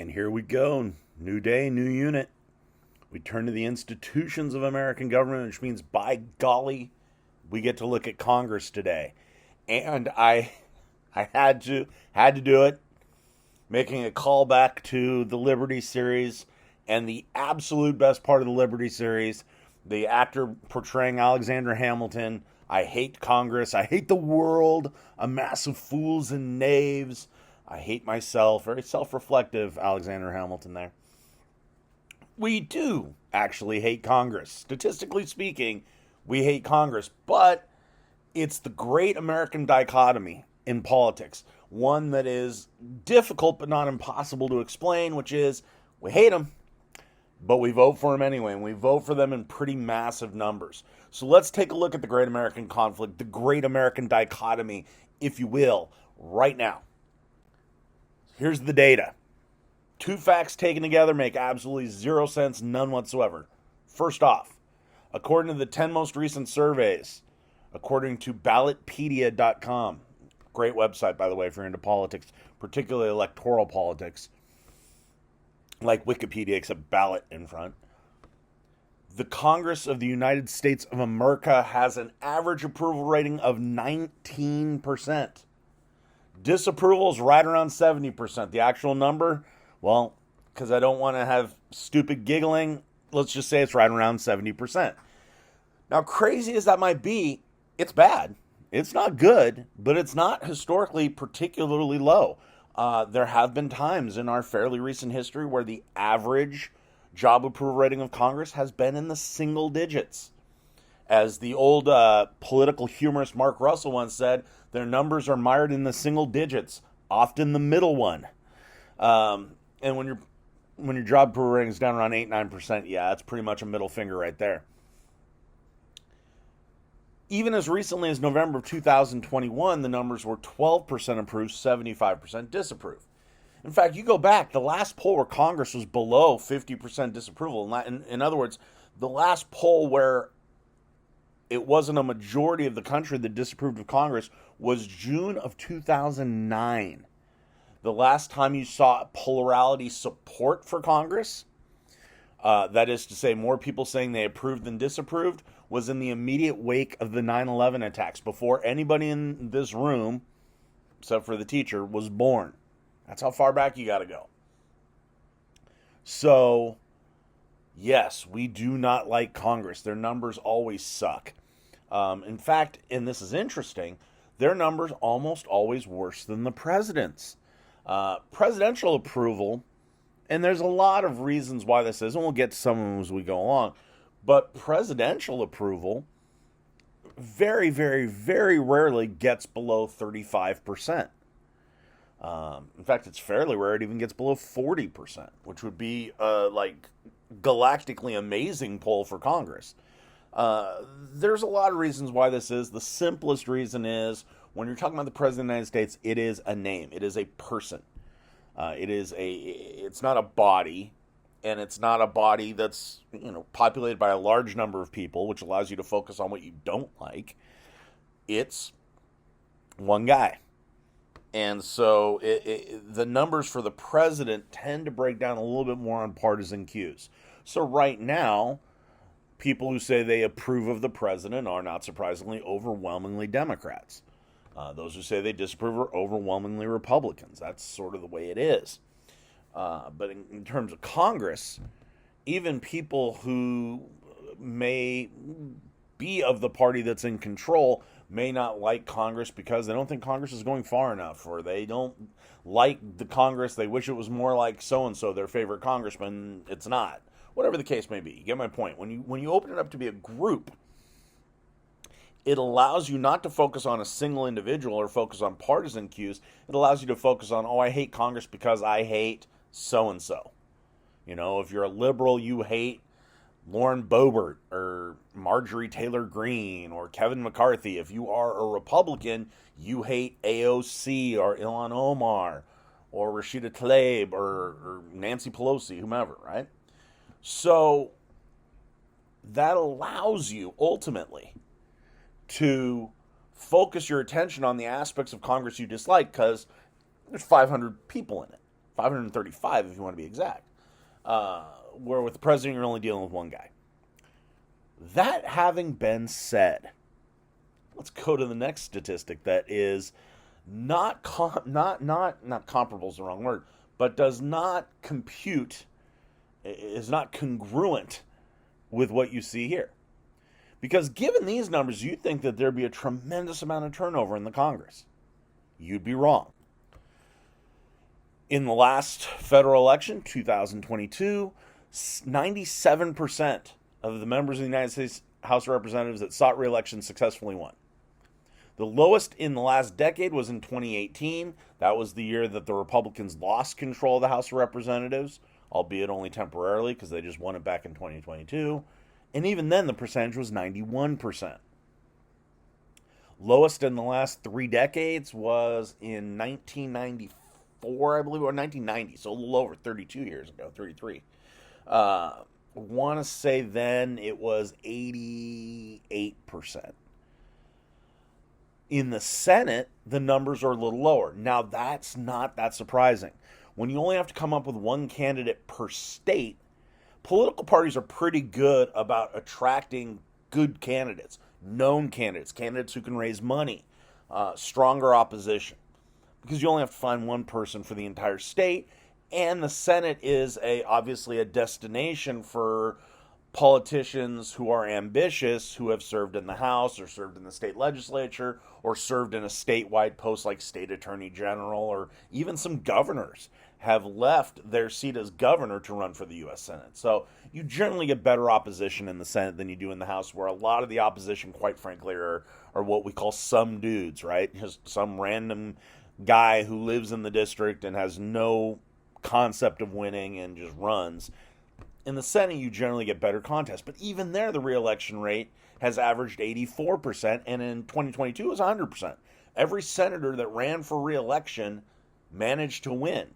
And here we go. New day, new unit. We turn to the institutions of American government, which means, by golly, we get to look at Congress today. And I had to do it, making a callback to the Liberty series and the absolute best part of the Liberty series, the actor portraying Alexander Hamilton. I hate Congress. I hate the world. A mass of fools and knaves. I hate myself. Very self-reflective Alexander Hamilton there. We do actually hate Congress. Statistically speaking, we hate Congress. But it's the great American dichotomy in politics. One that is difficult but not impossible to explain, which is we hate them, but we vote for them anyway. And we vote for them in pretty massive numbers. So let's take a look at the great American conflict, the great American dichotomy, if you will, right now. Here's the data. Two facts taken together make absolutely zero sense, none whatsoever. First off, according to the 10 most recent surveys, according to ballotpedia.com, great website, by the way, if you're into politics, particularly electoral politics, like Wikipedia, except ballot in front, the Congress of the United States of America has an average approval rating of 19%. Disapproval is right around 70%. The actual number, well, because I don't want to have stupid giggling, let's just say it's right around 70%. Now, crazy as that might be, it's bad. It's not good, but it's not historically particularly low. There have been times in our fairly recent history where the average job approval rating of Congress has been in the single digits. As the old political humorist Mark Russell once said, their numbers are mired in the single digits, often the middle one. And when your job approval rating is down around 8-9%, yeah, that's pretty much a middle finger right there. Even as recently as November of 2021, the numbers were 12% approved, 75% disapprove. In fact, you go back, the last poll where Congress was below 50% disapproval, in other words, the last poll where it wasn't a majority of the country that disapproved of Congress was June of 2009. The last time you saw plurality support for Congress, that is to say more people saying they approved than disapproved, was in the immediate wake of the 9/11 attacks, before anybody in this room, except for the teacher, was born. That's how far back you got to go. So, yes, we do not like Congress. Their numbers always suck. In fact, and this is interesting, their numbers almost always worse than the president's. Presidential approval, and there's a lot of reasons why this is, and we'll get to some of them as we go along, but presidential approval very, very, very rarely gets below 35%. In fact, it's fairly rare it even gets below 40%, which would be like galactically amazing poll for Congress. There's a lot of reasons why this is. The simplest reason is when you're talking about the President of the United States, it is a name. It is a person. It's not a body, and it's not a body that's, populated by a large number of people, which allows you to focus on what you don't like. It's one guy. And so the numbers for the president tend to break down a little bit more on partisan cues. So right now, people who say they approve of the president are, not surprisingly, overwhelmingly Democrats. Those who say they disapprove are overwhelmingly Republicans. That's sort of the way it is. But in terms of Congress, even people who may be of the party that's in control may not like Congress because they don't think Congress is going far enough, or they don't like the Congress. They wish it was more like so-and-so, their favorite congressman. It's not. Whatever the case may be. You get my point. When you open it up to be a group, it allows you not to focus on a single individual or focus on partisan cues. It allows you to focus on, I hate Congress because I hate so-and-so. If you're a liberal, you hate Lauren Boebert or Marjorie Taylor Greene or Kevin McCarthy. If you are a Republican, you hate AOC or Ilhan Omar or Rashida Tlaib or Nancy Pelosi, whomever, right? So that allows you ultimately to focus your attention on the aspects of Congress you dislike, because there's 500 people in it. 535 if you want to be exact. Where with the president, you're only dealing with one guy. That having been said, let's go to the next statistic that is not comparable is the wrong word, but does not compute, is not congruent with what you see here. Because given these numbers, you'd think that there'd be a tremendous amount of turnover in the Congress. You'd be wrong. In the last federal election, 2022, 97% of the members of the United States House of Representatives that sought re-election successfully won. The lowest in the last decade was in 2018. That was the year that the Republicans lost control of the House of Representatives, albeit only temporarily because they just won it back in 2022. And even then, the percentage was 91%. Lowest in the last 3 decades was in 1994, I believe, or 1990, so a little over 32 years ago, 33. Want to say then it was 88%. In the Senate, the numbers are a little lower. Now, that's not that surprising. When you only have to come up with one candidate per state, political parties are pretty good about attracting good candidates, known candidates, candidates who can raise money, stronger opposition. Because you only have to find one person for the entire state, and the Senate is obviously a destination for politicians who are ambitious, who have served in the House or served in the state legislature or served in a statewide post like state attorney general, or even some governors have left their seat as governor to run for the U.S. Senate. So you generally get better opposition in the Senate than you do in the House, where a lot of the opposition, quite frankly, are what we call some dudes, right? Just some random guy who lives in the district and has no concept of winning and just runs. In the Senate, you generally get better contests. But even there, the re-election rate has averaged 84%, and in 2022 it was 100%. Every senator that ran for re-election managed to win.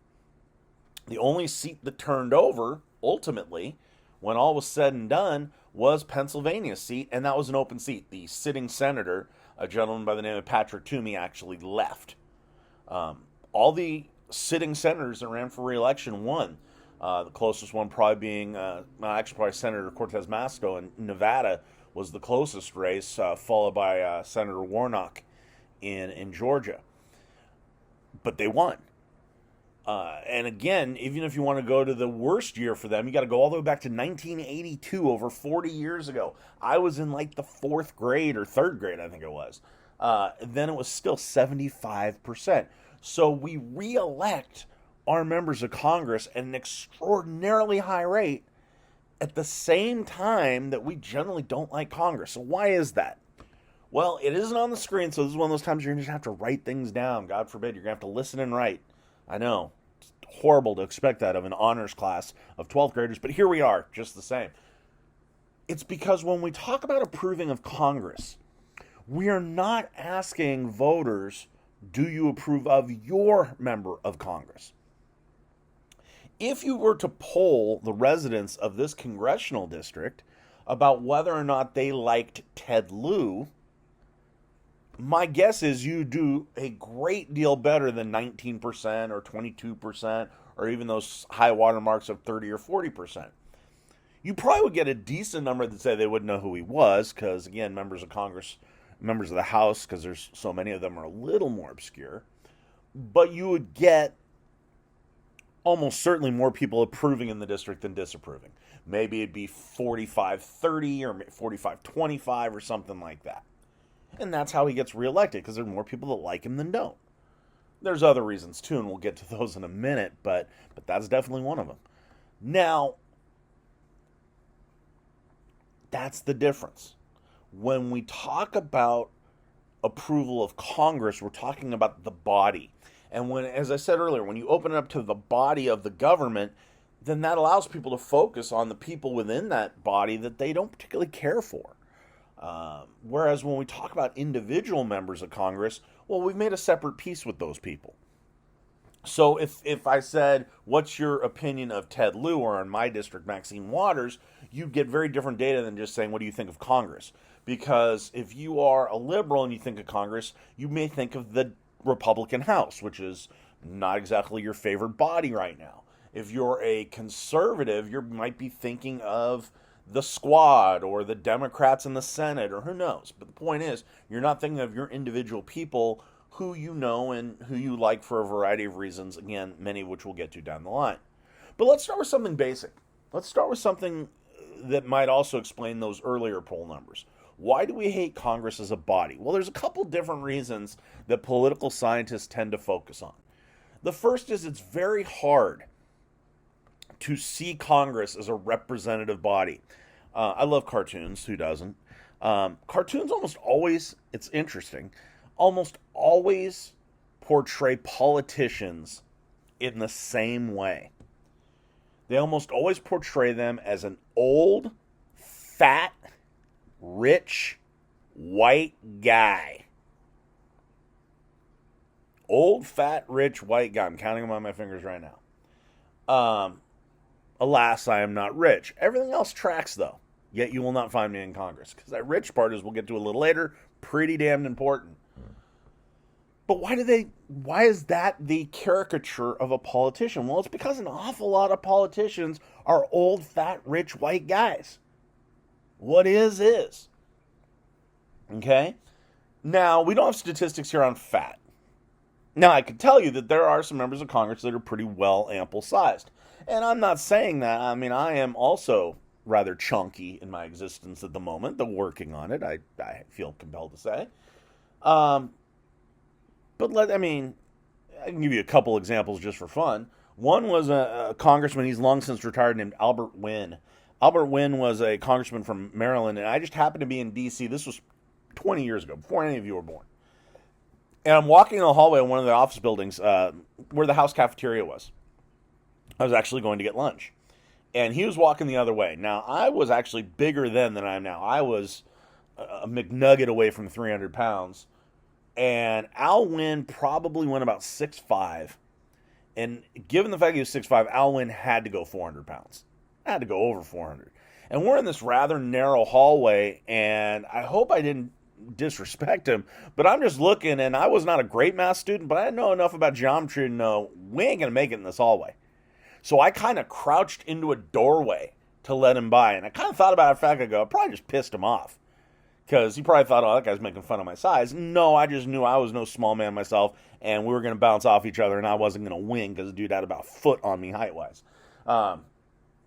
The only seat that turned over, ultimately, when all was said and done, was Pennsylvania's seat, and that was an open seat. The sitting senator, a gentleman by the name of Patrick Toomey, actually left. All the sitting senators that ran for re-election won. The closest one probably being, probably Senator Cortez Masto in Nevada was the closest race, followed by Senator Warnock in Georgia. But they won. And again, even if you want to go to the worst year for them, you got to go all the way back to 1982, over 40 years ago. I was in like the 4th grade or 3rd grade, I think it was. Then it was still 75%. So we re-elect our members of Congress at an extraordinarily high rate at the same time that we generally don't like Congress. So why is that? Well, it isn't on the screen, so this is one of those times you're going to have to write things down. God forbid, you're going to have to listen and write. I know, it's horrible to expect that of an honors class of 12th graders, but here we are, just the same. It's because when we talk about approving of Congress, we are not asking voters, do you approve of your member of Congress? If you were to poll the residents of this congressional district about whether or not they liked Ted Lieu, my guess is you do a great deal better than 19% or 22% or even those high water marks of 30 or 40%. You probably would get a decent number that say they wouldn't know who he was because, again, members of Congress, members of the House, because there's so many of them, are a little more obscure. But you would get almost certainly more people approving in the district than disapproving. Maybe it'd be 45-30 or 45-25 or something like that. And that's how he gets reelected, because there are more people that like him than don't. There's other reasons too, and we'll get to those in a minute, but that's definitely one of them. Now, that's the difference. When we talk about approval of Congress, we're talking about the body. And when, as I said earlier, when you open it up to the body of the government, then that allows people to focus on the people within that body that they don't particularly care for. Whereas when we talk about individual members of Congress, well, we've made a separate peace with those people. So if I said, what's your opinion of Ted Lieu, or in my district, Maxine Waters, you'd get very different data than just saying, what do you think of Congress? Because if you are a liberal and you think of Congress, you may think of the Republican House, which is not exactly your favorite body right now. If you're a conservative, you might be thinking of the Squad or the Democrats in the Senate or who knows. But the point is, you're not thinking of your individual people who you know and who you like for a variety of reasons, again, many of which we'll get to down the line. But let's start with something basic. Let's start with something that might also explain those earlier poll numbers. Why do we hate Congress as a body? Well, there's a couple different reasons that political scientists tend to focus on. The first is it's very hard to see Congress as a representative body. I love cartoons. Who doesn't? Cartoons almost always, it's interesting, almost always portray politicians in the same way. They almost always portray them as an old, fat, rich, white guy. Old, fat, rich, white guy. I'm counting them on my fingers right now. Alas, I am not rich. Everything else tracks, though. Yet you will not find me in Congress. Because that rich part, as we'll get to a little later, pretty damned important. But why is that the caricature of a politician? Well, it's because an awful lot of politicians are old, fat, rich, white guys. What is. Okay? Now, we don't have statistics here on fat. Now, I can tell you that there are some members of Congress that are pretty well ample sized. And I'm not saying that. I mean, I am also rather chunky in my existence at the moment, though working on it, I feel compelled to say. But I can give you a couple examples just for fun. One was a congressman, he's long since retired, named Albert Wynn. Albert Wynn was a congressman from Maryland, and I just happened to be in D.C. This was 20 years ago, before any of you were born. And I'm walking in the hallway of one of the office buildings where the House cafeteria was. I was actually going to get lunch. And he was walking the other way. Now, I was actually bigger then than I am now. I was a McNugget away from 300 pounds. And Al Wynn probably went about 6'5". And given the fact he was 6'5", Al Wynn had to go 400 pounds. Had to go over 400. And we're in this rather narrow hallway, and I hope I didn't disrespect him, but I'm just looking, and I was not a great math student, but I know enough about geometry to know we ain't going to make it in this hallway. So I kind of crouched into a doorway to let him by, and I kind of thought about it. In fact, I probably just pissed him off. Because he probably thought, oh, that guy's making fun of my size. No, I just knew I was no small man myself, and we were going to bounce off each other, and I wasn't going to win because the dude had about a foot on me height-wise.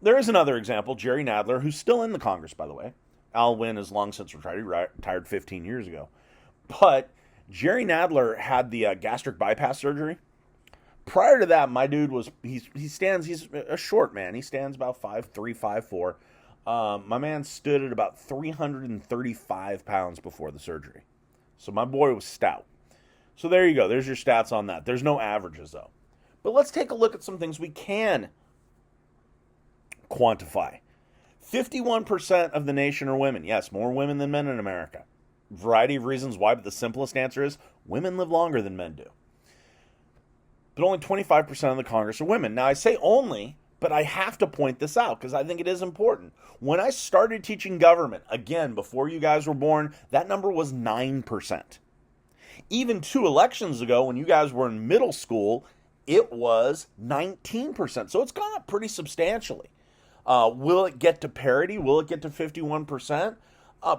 There is another example, Jerry Nadler, who's still in the Congress, by the way. Al Wynn is long since retired. He retired 15 years ago. But Jerry Nadler had the gastric bypass surgery. Prior to that, my dude was, he's a short man. He stands about 5'3", 5'4". My man stood at about 335 pounds before the surgery. So my boy was stout. So there you go. There's your stats on that. There's no averages, though. But let's take a look at some things we can quantify. 51% of the nation are women. Yes, more women than men in America. Variety of reasons why, but the simplest answer is women live longer than men do. But only 25% of the Congress are women. Now, I say only, but I have to point this out because I think it is important. When I started teaching government, again, before you guys were born, that number was 9%. Even 2 elections ago, when you guys were in middle school, it was 19%. So it's gone up pretty substantially. Will it get to parity? Will it get to 51%?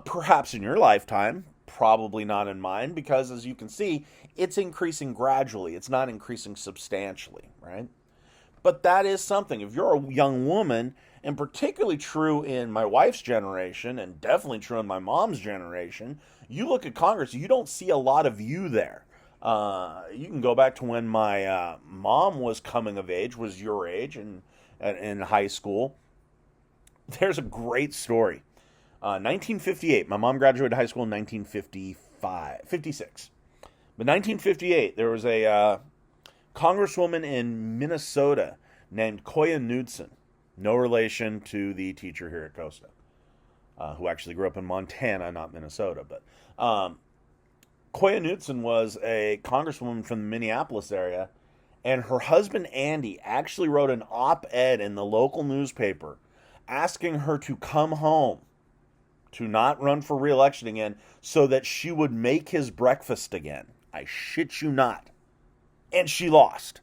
Perhaps in your lifetime. Probably not in mine, because as you can see, it's increasing gradually. It's not increasing substantially, right? But that is something. If you're a young woman, and particularly true in my wife's generation, and definitely true in my mom's generation, you look at Congress, you don't see a lot of you there. You can go back to when my mom was coming of age, was your age, in high school. There's a great story. 1958, my mom graduated high school in 1956. But 1958, there was a congresswoman in Minnesota named Koya Knudsen. No relation to the teacher here at Costa, who actually grew up in Montana, not Minnesota. But Koya Knudsen was a congresswoman from the Minneapolis area, and her husband Andy actually wrote an op-ed in the local newspaper asking her to come home, to not run for re-election again, so that she would make his breakfast again. I shit you not. And she lost.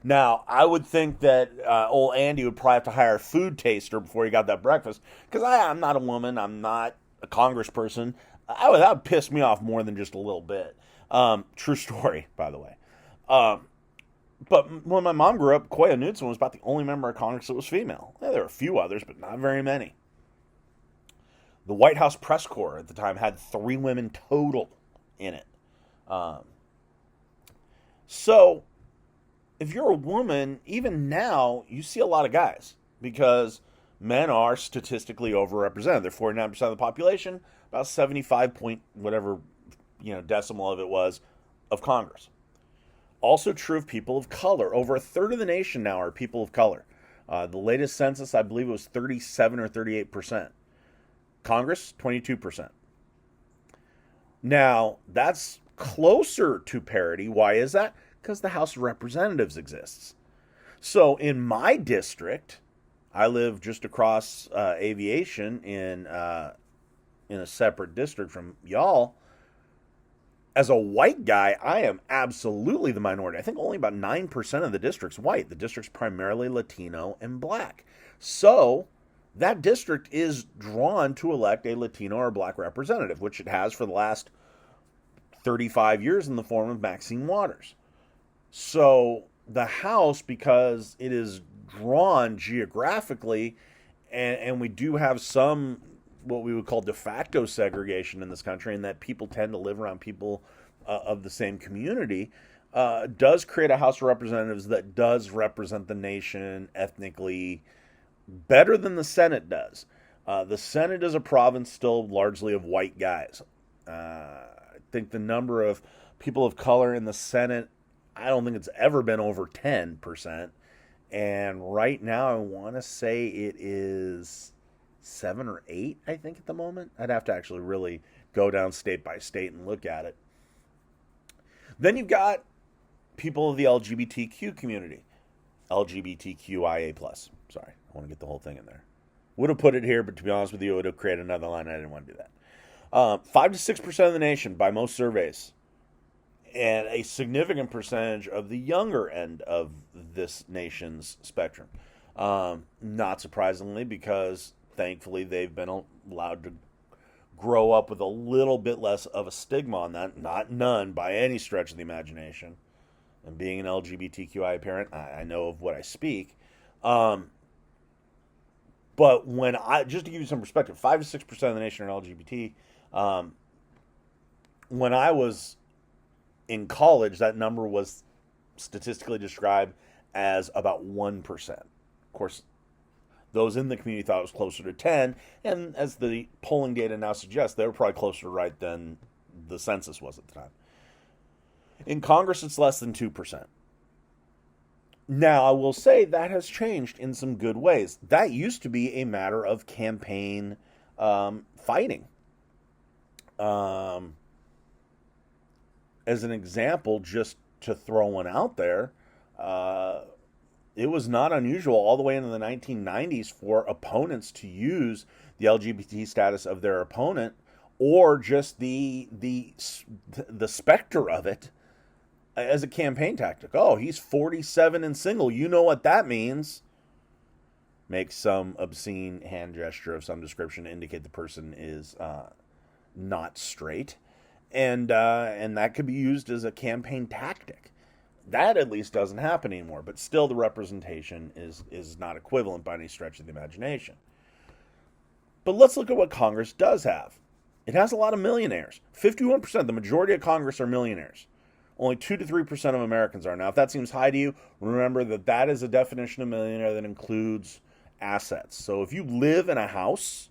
Now, I would think that old Andy would probably have to hire a food taster before he got that breakfast, because I'm not a woman, I'm not a congressperson. That would piss me off more than just a little bit. True story, by the way. But when my mom grew up, Koya Knudsen was about the only member of Congress that was female. Yeah, there were a few others, but not very many. The White House press corps at the time had 3 women total in it. So, if you're a woman, even now, you see a lot of guys because men are statistically overrepresented. They're 49% of the population, about 75 point whatever decimal of it was of Congress. Also true of people of color. Over a third of the nation now are people of color. The latest census, I believe it was 37 or 38%. Congress, 22%. Now, that's closer to parity. Why is that? Because the House of Representatives exists. So in my district, I live just across aviation in a separate district from y'all. As a white guy, I am absolutely the minority. I think only about 9% of the district's white. The district's primarily Latino and black. So that district is drawn to elect a Latino or black representative, which it has for the last 35 years in the form of Maxine Waters. So the House, because it is drawn geographically, and we do have some what we would call de facto segregation in this country, and that people tend to live around people of the same community, does create a House of Representatives that does represent the nation ethnically better than the Senate does. The Senate is a province still largely of white guys. I think the number of people of color in the Senate, I don't think it's ever been over 10%. And right now, I want to say it is 7 or 8, I think, at the moment. I'd have to actually really go down state by state and look at it. Then you've got people of the LGBTQ community. LGBTQIA+. Sorry, I want to get the whole thing in there. Would have put it here, but to be honest with you, it would have created another line. I didn't want to do that. 5 to 6% of the nation by most surveys. And a significant percentage of the younger end of this nation's spectrum. Not surprisingly, because thankfully they've been allowed to grow up with a little bit less of a stigma on that. Not none by any stretch of the imagination. And being an LGBTQI parent, I know of what I speak. But just to give you some perspective, 5 to 6% of the nation are LGBT. When I was in college, that number was statistically described as about 1%. Of course, those in the community thought it was closer to 10, and as the polling data now suggests, they were probably closer to right than the census was at the time. In Congress, it's less than 2%. Now, I will say that has changed in some good ways. That used to be a matter of campaign fighting. As an example, just to throw one out there, it was not unusual all the way into the 1990s for opponents to use the LGBT status of their opponent, or just the specter of it, as a campaign tactic. Oh, he's 47 and single. You know what that means. Make some obscene hand gesture of some description to indicate the person is not straight. And that could be used as a campaign tactic. That at least doesn't happen anymore. But still, the representation is not equivalent by any stretch of the imagination. But let's look at what Congress does have. It has a lot of millionaires. 51%, the majority of Congress are millionaires. Only 2 to 3% of Americans are. Now, if that seems high to you, remember that is a definition of millionaire that includes assets. So if you live in a house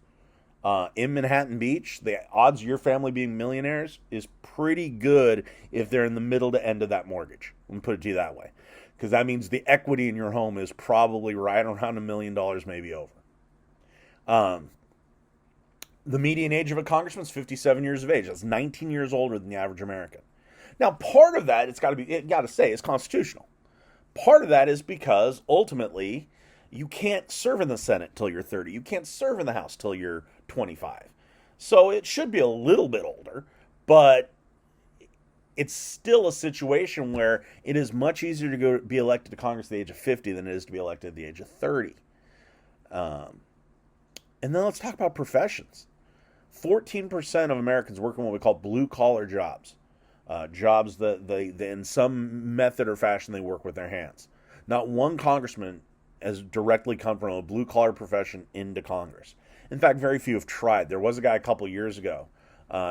in Manhattan Beach, the odds of your family being millionaires is pretty good if they're in the middle to end of that mortgage. Let me put it to you that way. Because that means the equity in your home is probably right around $1 million, maybe over. The median age of a congressman is 57 years of age. That's 19 years older than the average American. Now, part of that, is constitutional. Part of that is because, ultimately, you can't serve in the Senate till you're 30. You can't serve in the House till you're 25. So it should be a little bit older, but it's still a situation where it is much easier to go be elected to Congress at the age of 50 than it is to be elected at the age of 30. And then let's talk about professions. 14% of Americans work in what we call blue-collar jobs. Jobs that they in some method or fashion they work with their hands. Not one congressman has directly come from a blue-collar profession into Congress. In fact, very few have tried. There was a guy a couple years ago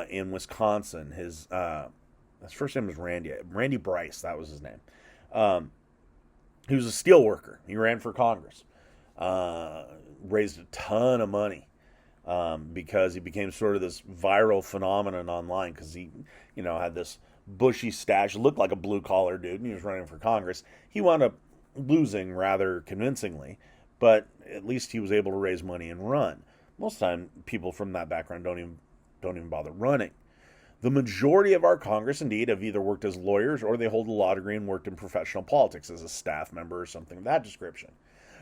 in Wisconsin. His first name was Randy Bryce. That was his name. He was a steel worker. He ran for Congress. Raised a ton of money because he became sort of this viral phenomenon online because he, had this bushy stash, looked like a blue-collar dude, and he was running for Congress. He wound up losing rather convincingly, but at least he was able to raise money and run. Most of the time, people from that background don't even bother running. The majority of our Congress, indeed, have either worked as lawyers or they hold a law degree and worked in professional politics as a staff member or something of that description.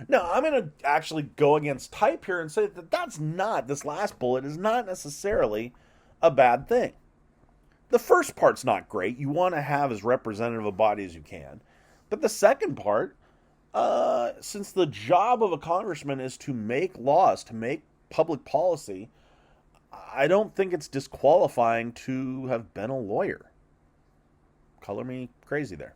Now, I'm going to actually go against type here and say that this last bullet is not necessarily a bad thing. The first part's not great. You want to have as representative a body as you can. But the second part, since the job of a congressman is to make laws, to make public policy, I don't think it's disqualifying to have been a lawyer. Color me crazy there.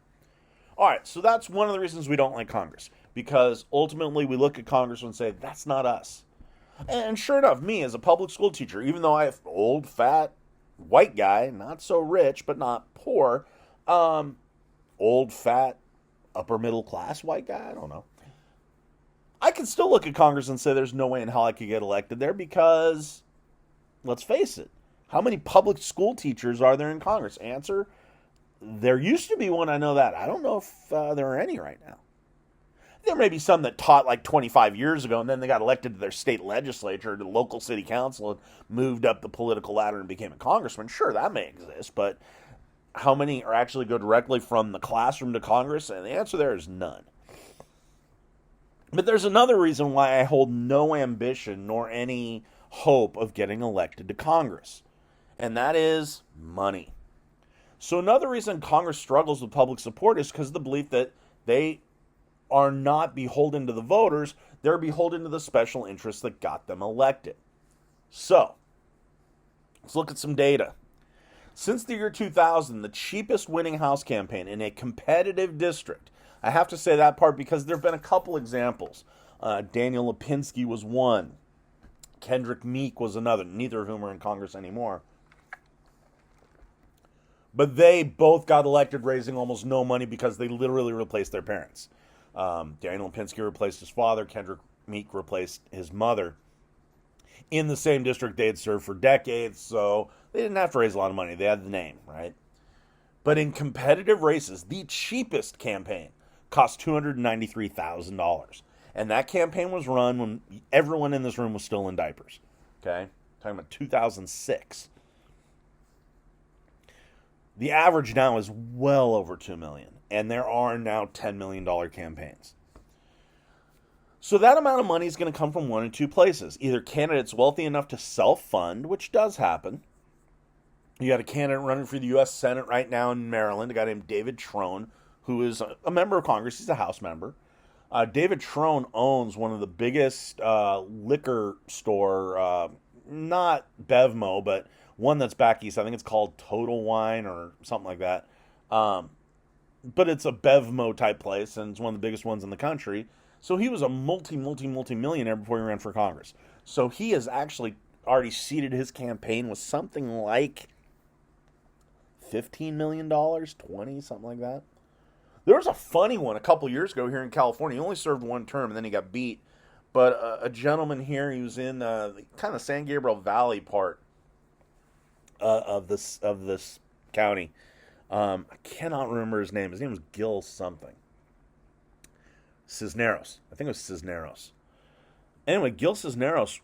All right, so that's one of the reasons we don't like Congress. Because ultimately we look at Congress and say, that's not us. And sure enough, me as a public school teacher, even though I'm an old, fat, white guy, not so rich, but not poor, old, fat, upper middle class white guy, I don't know. I can still look at Congress and say there's no way in hell I could get elected there because, let's face it, how many public school teachers are there in Congress? Answer, there used to be one, I know that. I don't know if there are any right now. There may be some that taught like 25 years ago and then they got elected to their state legislature or to local city council and moved up the political ladder and became a congressman. Sure, that may exist, but how many are actually go directly from the classroom to Congress? And the answer there is none. But there's another reason why I hold no ambition nor any hope of getting elected to Congress, and that is money. So another reason Congress struggles with public support is because of the belief that they are not beholden to the voters, they're beholden to the special interests that got them elected. So, let's look at some data. Since the year 2000, the cheapest winning House campaign in a competitive district, I have to say that part because there have been a couple examples. Daniel Lipinski was one. Kendrick Meek was another, neither of whom are in Congress anymore. But they both got elected raising almost no money because they literally replaced their parents. Daniel Lipinski replaced his father. Kendrick Meek replaced his mother. In the same district they had served for decades, so they didn't have to raise a lot of money. They had the name, right? But in competitive races, the cheapest campaign cost $293,000. And that campaign was run when everyone in this room was still in diapers. Okay? Talking about 2006. The average now is well over $2 million. And there are now $10 million campaigns. So that amount of money is going to come from one of two places. Either candidates wealthy enough to self-fund, which does happen. You got a candidate running for the U.S. Senate right now in Maryland, a guy named David Trone, who is a member of Congress. He's a House member. David Trone owns one of the biggest liquor store, not Bevmo, but one that's back east. I think it's called Total Wine or something like that. But it's a Bevmo type place, and it's one of the biggest ones in the country. So he was a multi-millionaire before he ran for Congress. So he has actually already seeded his campaign with something like $15 million, 20, something like that. There was a funny one a couple years ago here in California. He only served one term, and then he got beat. But a gentleman here, he was in the kind of San Gabriel Valley part of this county. I cannot remember his name. His name was Gil something. Cisneros. I think it was Cisneros. Anyway, Gil Cisneros,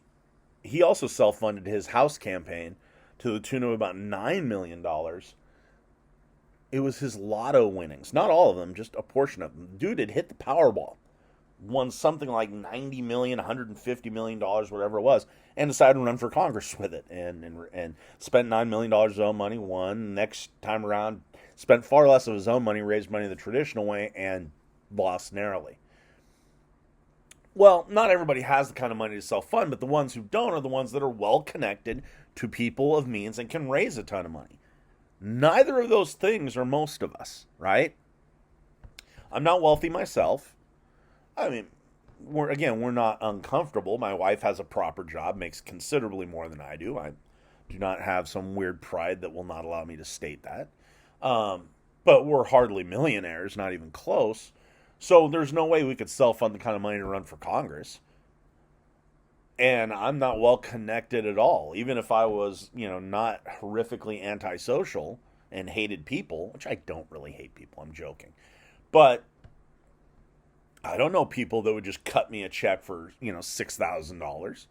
he also self-funded his House campaign to the tune of about $9 million. It was his lotto winnings. Not all of them, just a portion of them. Dude had hit the Powerball. Won something like $90 million, $150 million, whatever it was, and decided to run for Congress with it. And spent $9 million of his own money, won. Next time around, spent far less of his own money, raised money the traditional way, and lost narrowly. Well, not everybody has the kind of money to self-fund, but the ones who don't are the ones that are well connected to people of means and can raise a ton of money. Neither of those things are most of us, right? I'm not wealthy myself. I mean, we're not uncomfortable. My wife has a proper job, makes considerably more than I do. I do not have some weird pride that will not allow me to state that. But we're hardly millionaires, not even close. So there's no way we could self-fund the kind of money to run for Congress. And I'm not well connected at all. Even if I was, not horrifically antisocial and hated people, which I don't really hate people, I'm joking. But I don't know people that would just cut me a check for, $6,000.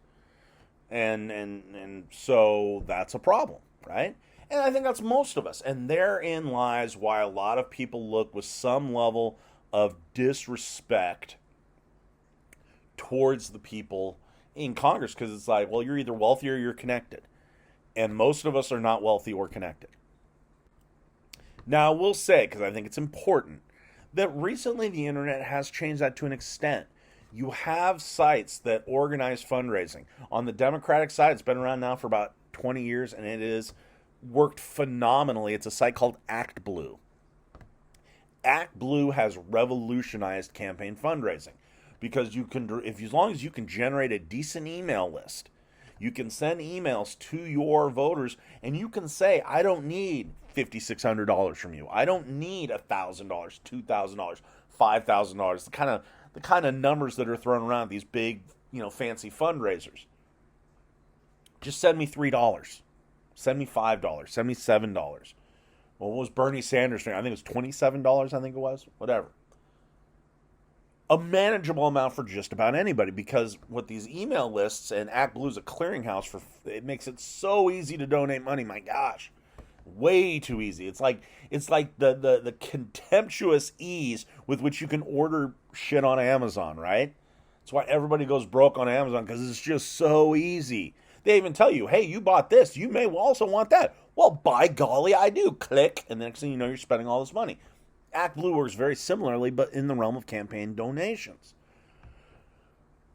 And so that's a problem, right? And I think that's most of us. And therein lies why a lot of people look with some level of disrespect towards the people in Congress, because it's like, well, you're either wealthy or you're connected. And most of us are not wealthy or connected. Now, I will say, because I think it's important, that recently the internet has changed that to an extent. You have sites that organize fundraising. On the Democratic side, it's been around now for about 20 years, and it has worked phenomenally. It's a site called ActBlue. ActBlue has revolutionized campaign fundraising because as long as you can generate a decent email list, you can send emails to your voters, and you can say, I don't need $5,600 from you. I don't need $1,000, $2,000, $5,000. The kind of numbers that are thrown around these big, fancy fundraisers. Just send me $3. Send me $5. Send me $7. Well, what was Bernie Sanders doing? I think it was $27, I think it was. Whatever. A manageable amount for just about anybody, because with these email lists, and ActBlue is a clearinghouse it makes it so easy to donate money. My gosh. Way too easy. It's like the contemptuous ease with which you can order shit on Amazon, right? That's why everybody goes broke on Amazon, because it's just so easy. They even tell you, hey, you bought this, you may also want that. Well, by golly, I do. Click, and the next thing you know, you're spending all this money. ActBlue works very similarly, but in the realm of campaign donations.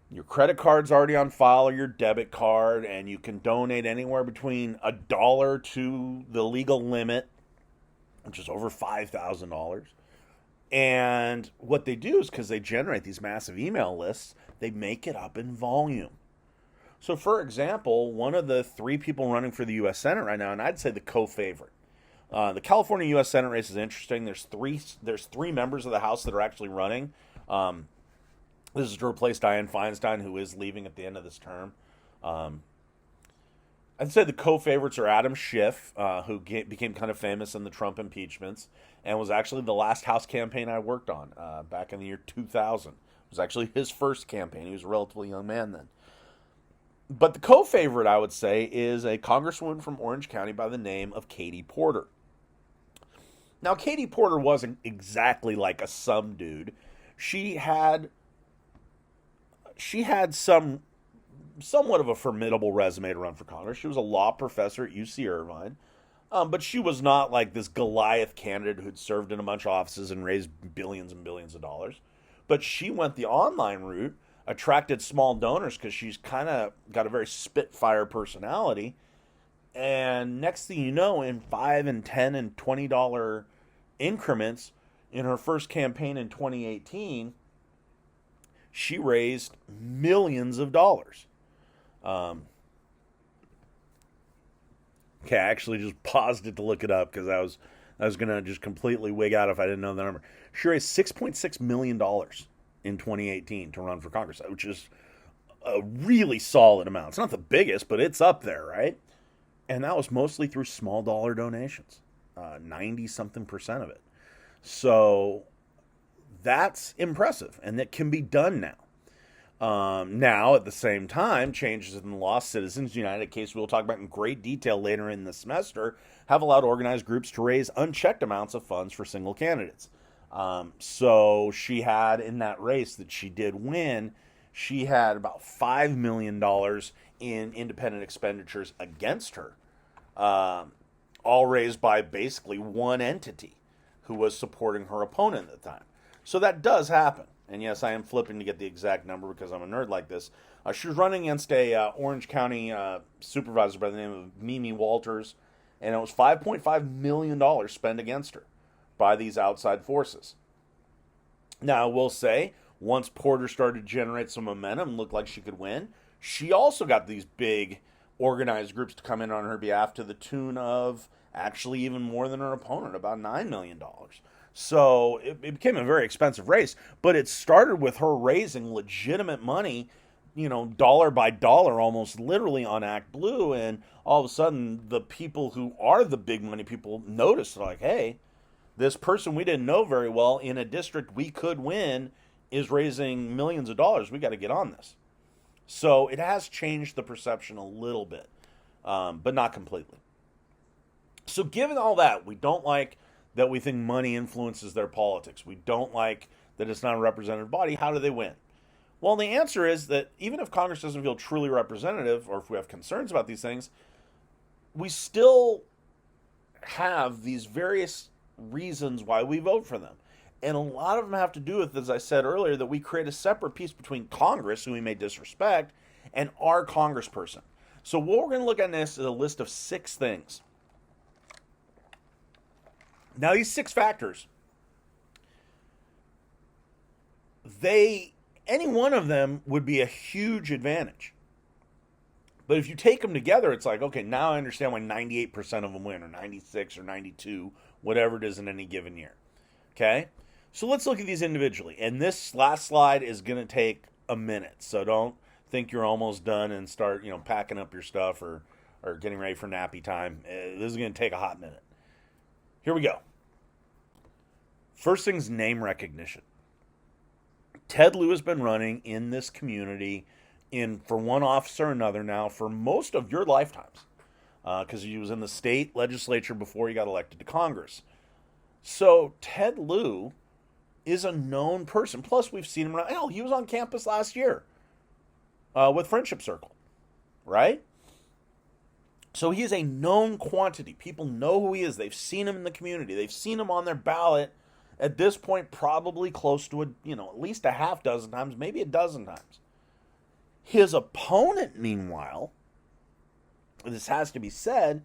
Your credit card's already on file, or your debit card, and you can donate anywhere between $1 to the legal limit, which is over $5,000. And what they do is, because they generate these massive email lists, they make it up in volume. So, for example, one of the 3 people running for the U.S. Senate right now, and I'd say the co-favorite. The California U.S. Senate race is interesting. There's three members of the House that are actually running. This is to replace Dianne Feinstein, who is leaving at the end of this term. I'd say the co-favorites are Adam Schiff, who became kind of famous in the Trump impeachments, and was actually the last House campaign I worked on back in the year 2000. It was actually his first campaign. He was a relatively young man then. But the co-favorite, I would say, is a congresswoman from Orange County by the name of Katie Porter. Now, Katie Porter wasn't exactly like a some dude. She had somewhat of a formidable resume to run for Congress. She was a law professor at UC Irvine. But she was not like this Goliath candidate who'd served in a bunch of offices and raised billions and billions of dollars. But she went the online route, attracted small donors because she's kind of got a very spitfire personality. And next thing you know, in $5 and $10 and $20 increments in her first campaign in 2018, she raised millions of dollars. Okay, I actually just paused it to look it up because I was going to just completely wig out if I didn't know the number. She raised $6.6 million in 2018 to run for Congress, which is a really solid amount. It's not the biggest, but it's up there, right? And that was mostly through small dollar donations, 90-something% of it. So that's impressive, and that can be done now. Now, at the same time, changes in the law, Citizens United, a case we'll talk about in great detail later in the semester, have allowed organized groups to raise unchecked amounts of funds for single candidates. So she had, in that race that she did win, she had about $5 million in independent expenditures against her, all raised by basically one entity. who was supporting her opponent at the time. So that does happen. And yes, I am flipping to get the exact number because I'm a nerd like this. She was running against a Orange County supervisor by the name of Mimi Walters, and it was $5.5 million spent against her by these outside forces. Now, I will say, once Porter started to generate some momentum, looked like she could win, she also got these big organized groups to come in on her behalf to the tune of actually even more than her opponent, about $9 million. So it became a very expensive race, but it started with her raising legitimate money, dollar by dollar, almost literally on Act Blue. And all of a sudden, the people who are the big money people noticed, like, hey, this person we didn't know very well in a district we could win is raising millions of dollars. We got to get on this. So it has changed the perception a little bit, but not completely. So given all that, we don't like that we think money influences their politics. We don't like that it's not a representative body. How do they win? Well, the answer is that even if Congress doesn't feel truly representative, or if we have concerns about these things, we still have these various reasons why we vote for them. And a lot of them have to do with, as I said earlier, that we create a separate piece between Congress, who we may disrespect, and our congressperson. So what we're going to look at next is a list of 6 things. Now, these 6 factors, any one of them would be a huge advantage. But if you take them together, it's like, okay, now I understand why 98% of them win, or 96 or 92, whatever it is in any given year. Okay? So let's look at these individually. And this last slide is going to take a minute. So don't think you're almost done and start, packing up your stuff or getting ready for nappy time. This is going to take a hot minute. Here we go. First thing's name recognition. Ted Lieu has been running in this community for one office or another now for most of your lifetimes, because he was in the state legislature before he got elected to Congress. So Ted Lieu is a known person. Plus, we've seen him around. Hell, he was on campus last year with Friendship Circle, right? So he is a known quantity. People know who he is. They've seen him in the community. They've seen him on their ballot at this point, probably close to at least a half dozen times, maybe a dozen times. His opponent, meanwhile, this has to be said,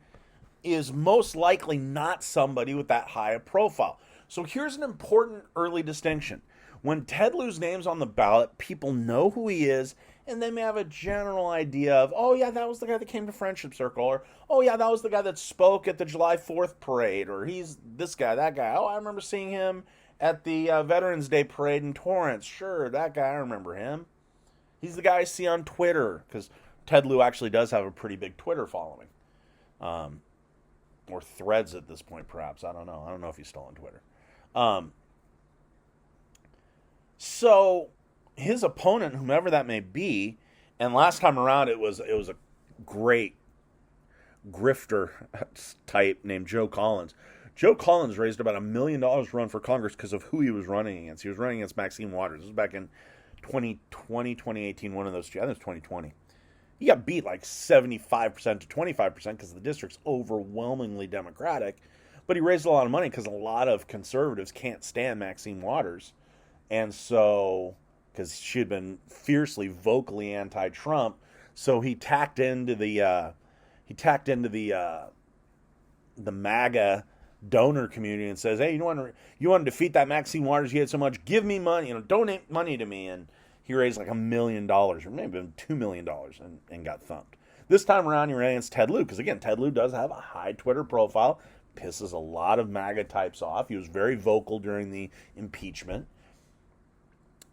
is most likely not somebody with that high a profile. So here's an important early distinction. When Ted Lieu's name's on the ballot, people know who he is, and they may have a general idea of, oh yeah, that was the guy that came to Friendship Circle, or oh yeah, that was the guy that spoke at the July 4th parade, or he's this guy, that guy. Oh, I remember seeing him at the Veterans Day parade in Torrance. Sure, that guy, I remember him. He's the guy I see on Twitter, because Ted Lieu actually does have a pretty big Twitter following. Or Threads at this point, perhaps. I don't know. I don't know if he's still on Twitter. So his opponent, whomever that may be, and last time around it was a great grifter type named Joe Collins. Joe Collins raised about $1 million to run for Congress because of who he was running against. He was running against Maxine Waters. This was back in 2020, 2018, one of those two. I think it was 2020. He got beat like 75% to 25% because the district's overwhelmingly Democratic. But he raised a lot of money because a lot of conservatives can't stand Maxine Waters. And so, because she had been fiercely, vocally anti-Trump, so he tacked into the MAGA donor community and says, "Hey, you want to defeat that Maxine Waters? You had so much. Give me money. Donate money to me." And he raised like $1 million, or maybe even $2 million, and got thumped. This time around, he ran against Ted Lieu because again, Ted Lieu does have a high Twitter profile, pisses a lot of MAGA types off. He was very vocal during the impeachment.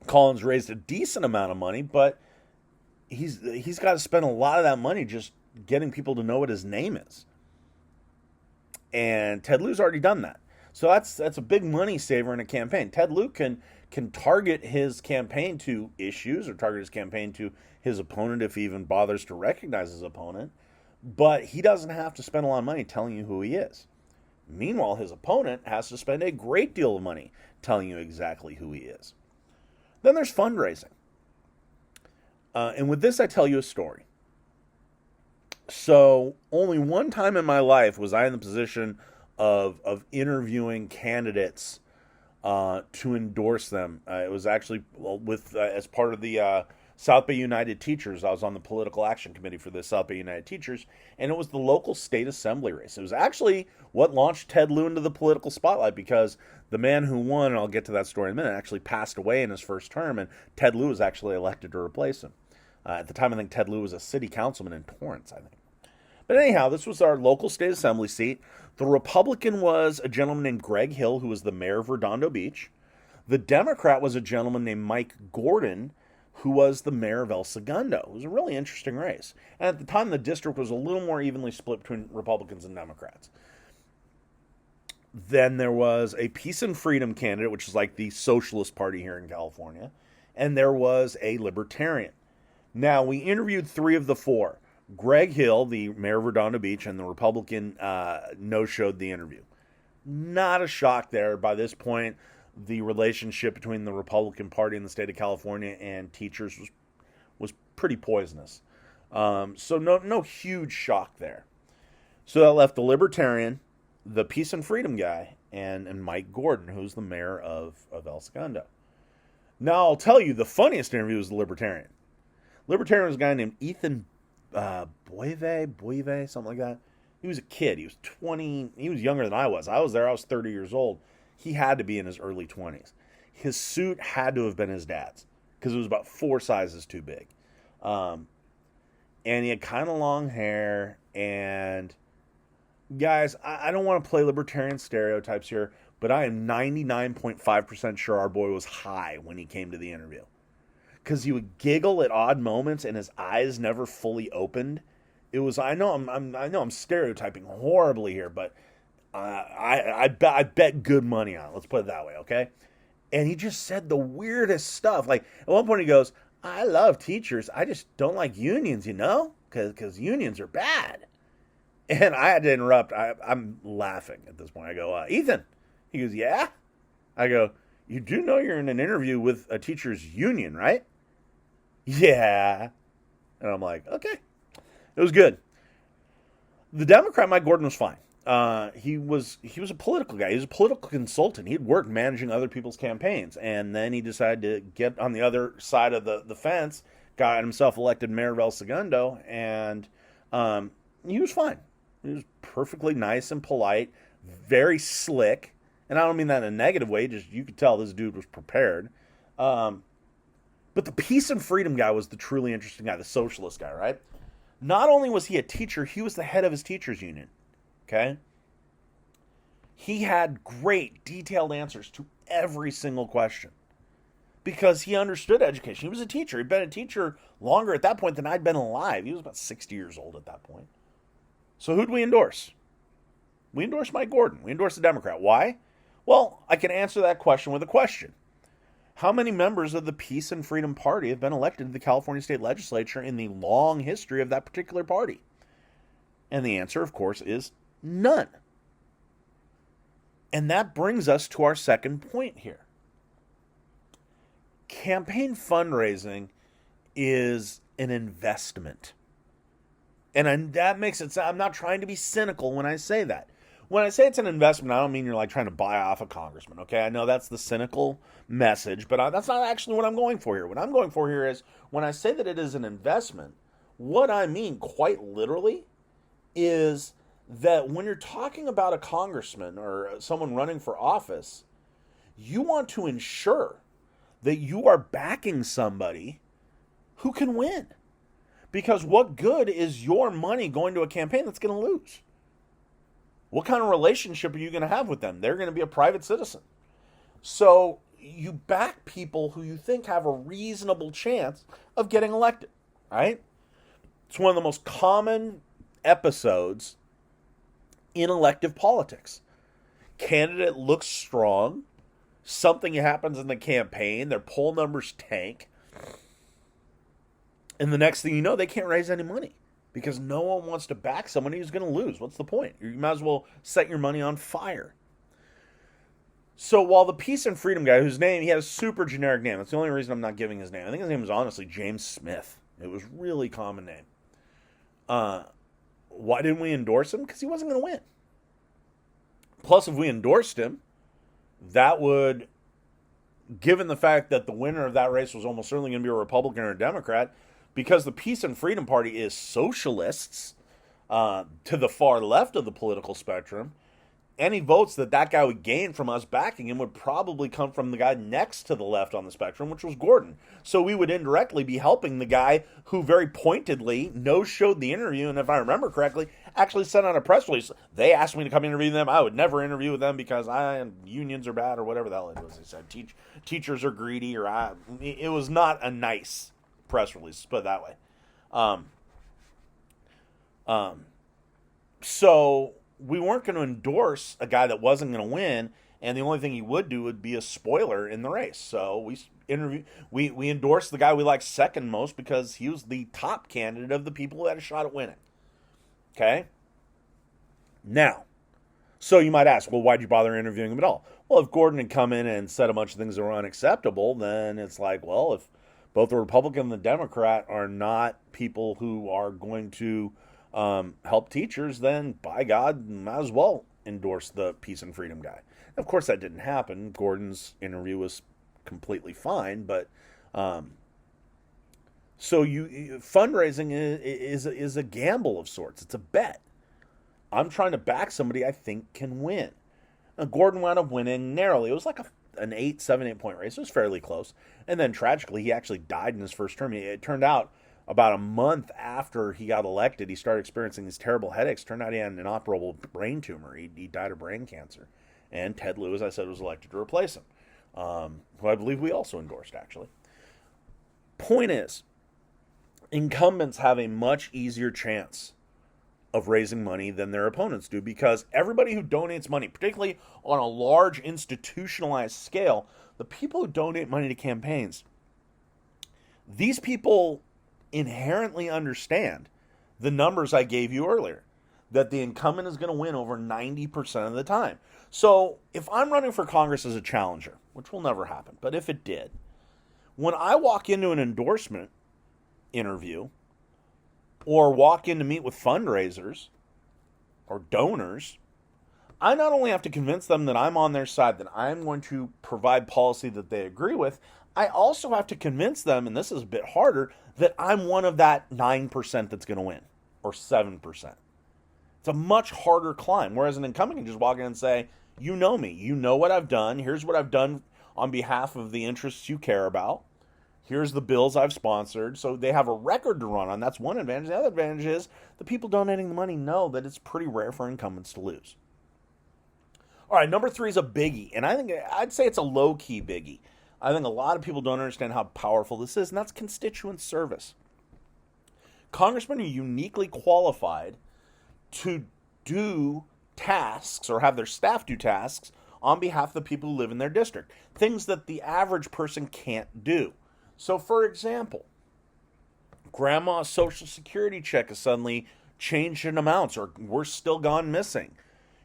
Collins raised a decent amount of money, but he's got to spend a lot of that money just getting people to know what his name is. And Ted Lieu's already done that. So that's a big money saver in a campaign. Ted Lieu can target his campaign to issues or target his campaign to his opponent if he even bothers to recognize his opponent, but he doesn't have to spend a lot of money telling you who he is. Meanwhile, his opponent has to spend a great deal of money telling you exactly who he is. Then there's fundraising. And with this, I tell you a story. So only one time in my life was I in the position of interviewing candidates to endorse them. It was actually with as part of the South Bay United Teachers. I was on the political action committee for the South Bay United Teachers, and it was the local state assembly race. It was actually what launched Ted Lieu into the political spotlight, because the man who won, and I'll get to that story in a minute, actually passed away in his first term, and Ted Lieu was actually elected to replace him. At the time, I think Ted Lieu was a city councilman in Torrance, I think. But anyhow, this was our local state assembly seat. The Republican was a gentleman named Greg Hill, who was the mayor of Redondo Beach. The Democrat was a gentleman named Mike Gordon, who was the mayor of El Segundo. It was a really interesting race. And at the time, the district was a little more evenly split between Republicans and Democrats. Then there was a Peace and Freedom candidate, which is like the Socialist Party here in California. And there was a Libertarian. Now, we interviewed 3 of the 4. Greg Hill, the mayor of Redondo Beach, and the Republican no-showed the interview. Not a shock there. By this point, the relationship between the Republican Party in the state of California and teachers was pretty poisonous. So no huge shock there. So that left the Libertarian, the Peace and Freedom guy, and Mike Gordon, who's the mayor of El Segundo. Now, I'll tell you, the funniest interview was the Libertarian. Libertarian was a guy named Ethan Boive, something like that. He was a kid. He was 20. He was younger than I was. I was there. I was 30 years old. He had to be in his early 20s. His suit had to have been his dad's, because it was about 4 sizes too big. And he had kind of long hair. And guys, I don't want to play libertarian stereotypes here, but I am 99.5% sure our boy was high when he came to the interview, because he would giggle at odd moments and his eyes never fully opened. It was, I know I'm stereotyping horribly here, but I bet good money on it. Let's put it that way, okay? And he just said the weirdest stuff. Like, at one point he goes, I love teachers. I just don't like unions, because unions are bad. And I had to interrupt. I'm laughing at this point. I go, Ethan. He goes, yeah? I go, you do know you're in an interview with a teacher's union, right? Yeah. And I'm like, okay. It was good. The Democrat, Mike Gordon, was fine. He was a political guy. He was a political consultant. He'd worked managing other people's campaigns. And then he decided to get on the other side of the fence, got himself elected mayor of El Segundo, and he was fine. He was perfectly nice and polite, very slick. And I don't mean that in a negative way. Just, you could tell this dude was prepared. But the Peace and Freedom guy was the truly interesting guy, the socialist guy, right? Not only was he a teacher, he was the head of his teachers union. Okay? He had great, detailed answers to every single question, because he understood education. He was a teacher. He'd been a teacher longer at that point than I'd been alive. He was about 60 years old at that point. So who'd we endorse? We endorsed Mike Gordon. We endorsed the Democrat. Why? Well, I can answer that question with a question. How many members of the Peace and Freedom Party have been elected to the California State Legislature in the long history of that particular party? And the answer, of course, is none. And that brings us to our second point here. Campaign fundraising is an investment. And that makes it sound, I'm not trying to be cynical when I say that. When I say it's an investment, I don't mean you're like trying to buy off a congressman, okay? I know that's the cynical message, but that's not actually what I'm going for here. What I'm going for here is, when I say that it is an investment, what I mean quite literally is that when you're talking about a congressman or someone running for office, you want to ensure that you are backing somebody who can win. Because what good is your money going to a campaign that's going to lose? What kind of relationship are you going to have with them? They're going to be a private citizen. So you back people who you think have a reasonable chance of getting elected, right? It's one of the most common episodes in elective politics. Candidate looks strong. Something happens in the campaign. Their poll numbers tank. And the next thing you know, they can't raise any money, because no one wants to back somebody who's going to lose. What's the point? You might as well set your money on fire. So while the Peace and Freedom guy, whose name, he had a super generic name. That's the only reason I'm not giving his name. I think his name was honestly James Smith. It was a really common name. Why didn't we endorse him? Because he wasn't going to win. Plus, if we endorsed him, that would, given the fact that the winner of that race was almost certainly going to be a Republican or a Democrat, because the Peace and Freedom Party is socialists to the far left of the political spectrum, any votes that guy would gain from us backing him would probably come from the guy next to the left on the spectrum, which was Gordon. So we would indirectly be helping the guy who very pointedly no-showed the interview, and if I remember correctly, actually sent out a press release. They asked me to come interview them. I would never interview with them because unions are bad or whatever the hell it was they said. Teachers are greedy, it was not a nice press release, put it that way. So we weren't going to endorse a guy that wasn't going to win, and the only thing he would do would be a spoiler in the race. So we endorsed the guy we liked second most because he was the top candidate of the people who had a shot at winning. Okay? Now, so you might ask, well, why'd you bother interviewing him at all? Well, if Gordon had come in and said a bunch of things that were unacceptable, then it's like, well, if both the Republican and the Democrat are not people who are going to help teachers, then by God, might as well endorse the Peace and Freedom guy. Of course, that didn't happen. Gordon's interview was completely fine, but so fundraising is a gamble of sorts. It's a bet. I'm trying to back somebody I think can win. Now, Gordon wound up winning narrowly. It was like an 7-8 point race. It was fairly close. And then tragically, he actually died in his first term. It turned out about a month after he got elected, he started experiencing these terrible headaches. Turned out he had an inoperable brain tumor. He died of brain cancer. And Ted Lieu, as I said, was elected to replace him, who I believe we also endorsed, actually. Point is, incumbents have a much easier chance of raising money than their opponents do, because everybody who donates money, particularly on a large institutionalized scale, the people who donate money to campaigns, these people inherently understand the numbers I gave you earlier, that the incumbent is going to win over 90% of the time. So if I'm running for Congress as a challenger, which will never happen, but if it did, when I walk into an endorsement interview or walk in to meet with fundraisers or donors, I not only have to convince them that I'm on their side, that I'm going to provide policy that they agree with, I also have to convince them, and this is a bit harder, that I'm one of that 9% that's going to win, or 7%. It's a much harder climb, whereas an incumbent can just walk in and say, you know me, you know what I've done, here's what I've done on behalf of the interests you care about, here's the bills I've sponsored, so they have a record to run on. That's one advantage. The other advantage is the people donating the money know that it's pretty rare for incumbents to lose. All right, number 3 is a biggie, and I'd say it's a low-key biggie. I think a lot of people don't understand how powerful this is, and that's constituent service. Congressmen are uniquely qualified to do tasks or have their staff do tasks on behalf of the people who live in their district, things that the average person can't do. So, for example, grandma's Social Security check is suddenly changed in amounts, or we're still gone missing.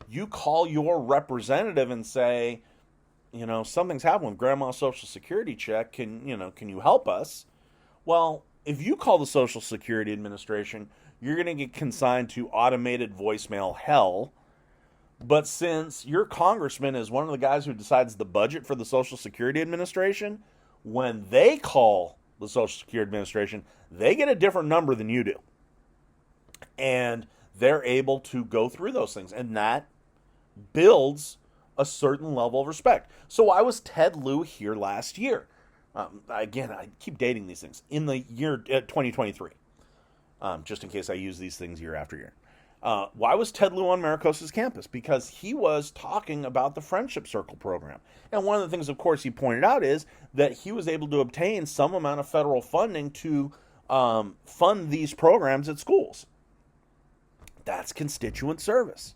You call your representative and say, something's happened with grandma's Social Security check. Can you help us? Well, if you call the Social Security Administration, you're going to get consigned to automated voicemail hell. But since your congressman is one of the guys who decides the budget for the Social Security Administration, when they call the Social Security Administration, they get a different number than you do. And they're able to go through those things. And that builds a certain level of respect. So why was Ted Lieu here last year? Again, I keep dating these things. In the year 2023. Just in case I use these things year after year. Why was Ted Lieu on Maricosa's campus? Because he was talking about the Friendship Circle program. And one of the things, of course, he pointed out is that he was able to obtain some amount of federal funding to fund these programs at schools. That's constituent service.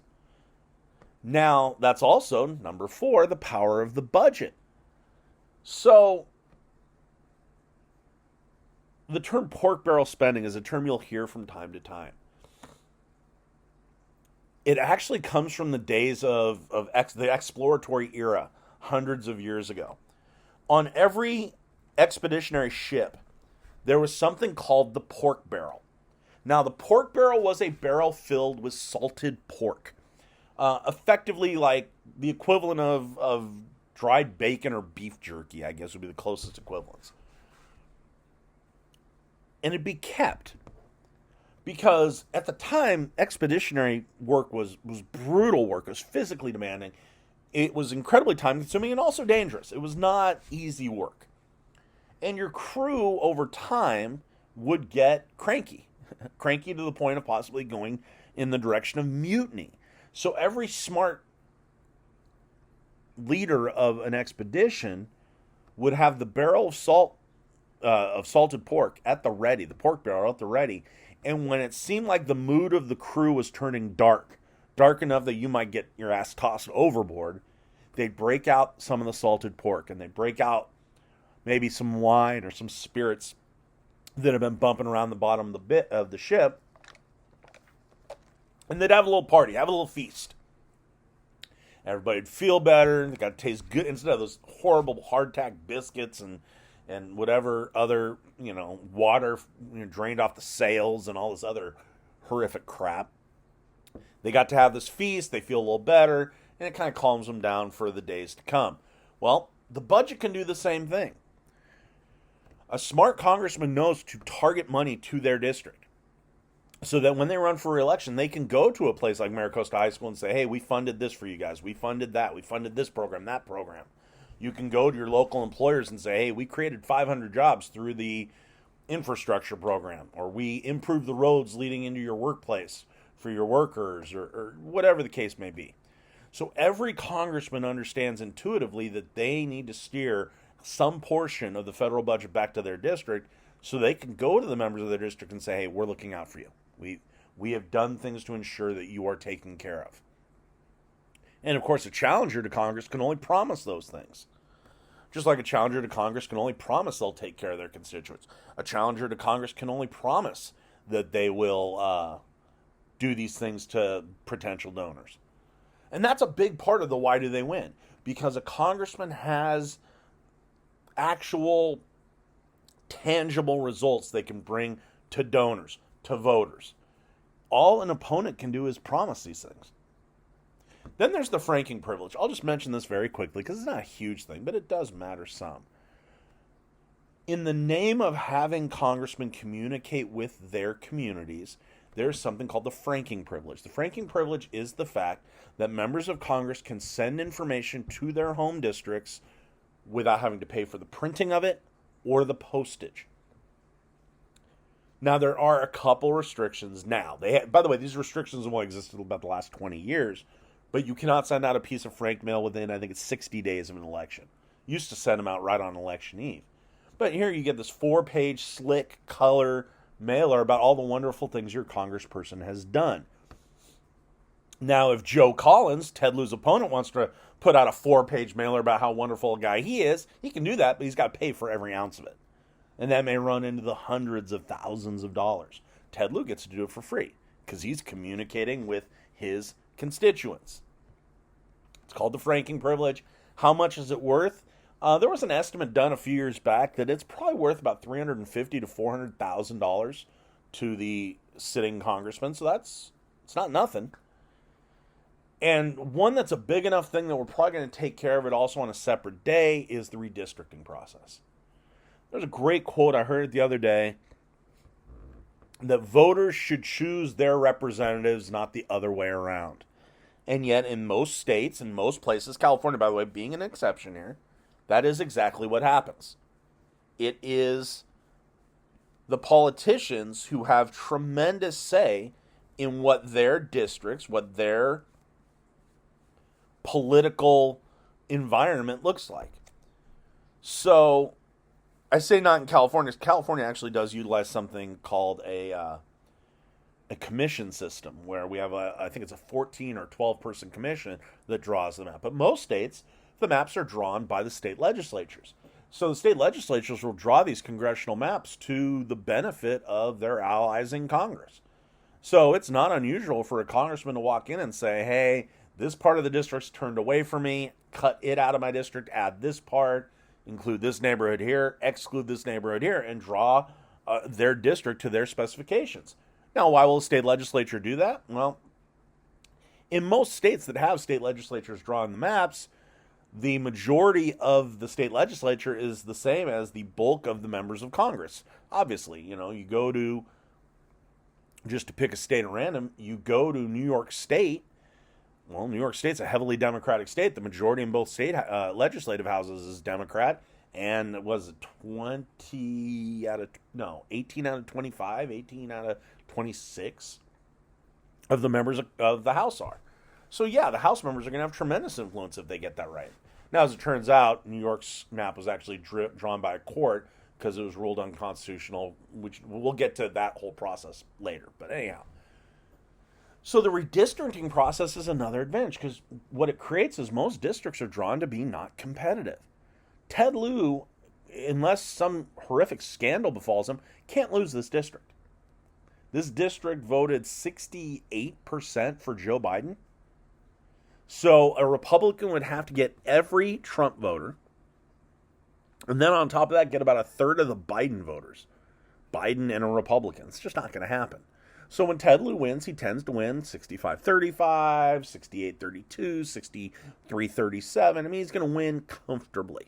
Now, that's also, number 4, the power of the budget. So, the term pork barrel spending is a term you'll hear from time to time. It actually comes from the days of the exploratory era, hundreds of years ago. On every expeditionary ship, there was something called the pork barrel. Now, the pork barrel was a barrel filled with salted pork. effectively like the equivalent of dried bacon or beef jerky, I guess would be the closest equivalents. And it'd be kept because at the time, expeditionary work was brutal work. It was physically demanding. It was incredibly time consuming and also dangerous. It was not easy work. And your crew over time would get cranky, cranky to the point of possibly going in the direction of mutiny. So every smart leader of an expedition would have the barrel of salted pork at the ready, the pork barrel at the ready. And when it seemed like the mood of the crew was turning dark, dark enough that you might get your ass tossed overboard, they'd break out some of the salted pork and they'd break out maybe some wine or some spirits that have been bumping around the bottom of the ship. And they'd have a little party, have a little feast. Everybody'd feel better. They got to taste good instead of those horrible hardtack biscuits and whatever other, water drained off the sails and all this other horrific crap. They got to have this feast. They feel a little better, and it kind of calms them down for the days to come. Well, the budget can do the same thing. A smart congressman knows to target money to their district so that when they run for re-election, they can go to a place like Maricosta High School and say, hey, we funded this for you guys. We funded that. We funded this program, that program. You can go to your local employers and say, hey, we created 500 jobs through the infrastructure program, or we improved the roads leading into your workplace for your workers, or whatever the case may be. So every congressman understands intuitively that they need to steer some portion of the federal budget back to their district so they can go to the members of their district and say, hey, we're looking out for you. We have done things to ensure that you are taken care of. And of course, a challenger to Congress can only promise those things. Just like a challenger to Congress can only promise they'll take care of their constituents. A challenger to Congress can only promise that they will do these things to potential donors. And that's a big part of the why do they win. Because a congressman has actual tangible results they can bring to donors, to voters. All an opponent can do is promise these things. Then there's the franking privilege. I'll just mention this very quickly because it's not a huge thing, but it does matter some. In the name of having congressmen communicate with their communities, there's something called the franking privilege. The franking privilege is the fact that members of Congress can send information to their home districts without having to pay for the printing of it or the postage. Now, there are a couple restrictions now. By the way, these restrictions have only existed about the last 20 years, but you cannot send out a piece of frank mail within, I think it's 60 days of an election. Used to send them out right on election eve. But here you get this 4-page, slick, color mailer about all the wonderful things your congressperson has done. Now, if Joe Collins, Ted Lieu's opponent, wants to put out a 4-page mailer about how wonderful a guy he is, he can do that, but he's got to pay for every ounce of it. And that may run into the hundreds of thousands of dollars. Ted Lieu gets to do it for free because he's communicating with his constituents. It's called the franking privilege. How much is it worth? There was an estimate done a few years back that it's probably worth about $350,000 to $400,000 to the sitting congressman. So it's not nothing. And one that's a big enough thing that we're probably going to take care of it also on a separate day is the redistricting process. There's a great quote I heard the other day that voters should choose their representatives, not the other way around. And yet in most states, in most places, California, by the way, being an exception here, that is exactly what happens. It is the politicians who have tremendous say in what their districts, what their political environment looks like. So I say not in California. California actually does utilize something called a commission system where we have I think it's a 14 or 12 person commission that draws the map. But most states, the maps are drawn by the state legislatures. So the state legislatures will draw these congressional maps to the benefit of their allies in Congress. So it's not unusual for a congressman to walk in and say, hey, this part of the district's turned away from me, cut it out of my district, add this part, include this neighborhood here, exclude this neighborhood here, and draw their district to their specifications. Now, why will the state legislature do that? Well, In most states that have state legislatures drawing the maps, the majority of the state legislature is the same as the bulk of the members of Congress. Obviously, you go to, just to pick a state at random, you go to New York State. Well, New York State's a heavily Democratic state. The majority in both state legislative houses is Democrat. And was it 18 out of 25, 18 out of 26 of the members of the House are. So, yeah, the House members are going to have tremendous influence if they get that right. Now, as it turns out, New York's map was actually drawn by a court because it was ruled unconstitutional, which we'll get to that whole process later. But anyhow. So the redistricting process is another advantage because what it creates is most districts are drawn to be not competitive. Ted Lieu, unless some horrific scandal befalls him, can't lose this district. This district voted 68% for Joe Biden. So a Republican would have to get every Trump voter, and then on top of that, get about a third of the Biden voters. Biden and a Republican. It's just not going to happen. So when Ted Lieu wins, he tends to win 65-35, 68-32, 63-37. I mean, he's going to win comfortably.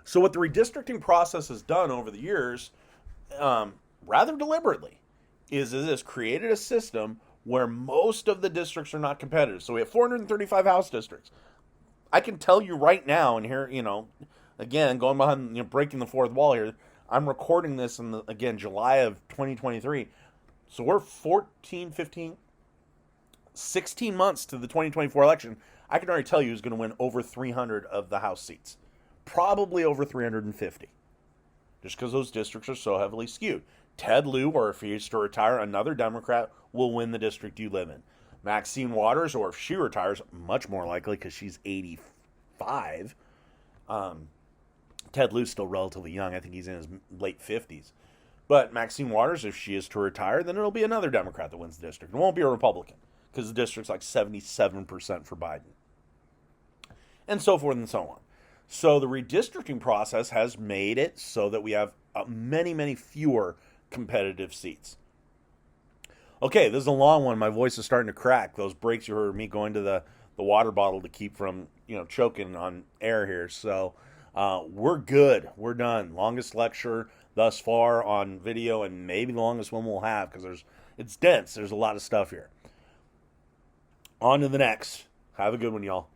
So what the redistricting process has done over the years, rather deliberately, is it has created a system where most of the districts are not competitive. So we have 435 House districts. I can tell you right now, and here, again, going behind, breaking the fourth wall here, I'm recording this in, July of 2023. So we're 16 months to the 2024 election. I can already tell you who's going to win over 300 of the House seats. Probably over 350. Just because those districts are so heavily skewed. Ted Lieu, or if he is to retire, another Democrat will win the district you live in. Maxine Waters, or if she retires, much more likely because she's 85. Ted Lieu's still relatively young. I think he's in his late 50s. But Maxine Waters, if she is to retire, then it'll be another Democrat that wins the district. It won't be a Republican because the district's like 77% for Biden. And so forth and so on. So the redistricting process has made it so that we have many, many fewer competitive seats. Okay, this is a long one. My voice is starting to crack. Those breaks you heard me going to the water bottle to keep from choking on air here. So we're good. We're done. Longest lecture thus far on video, and maybe the longest one we'll have because it's dense. There's a lot of stuff here. On to the next. Have a good one, y'all.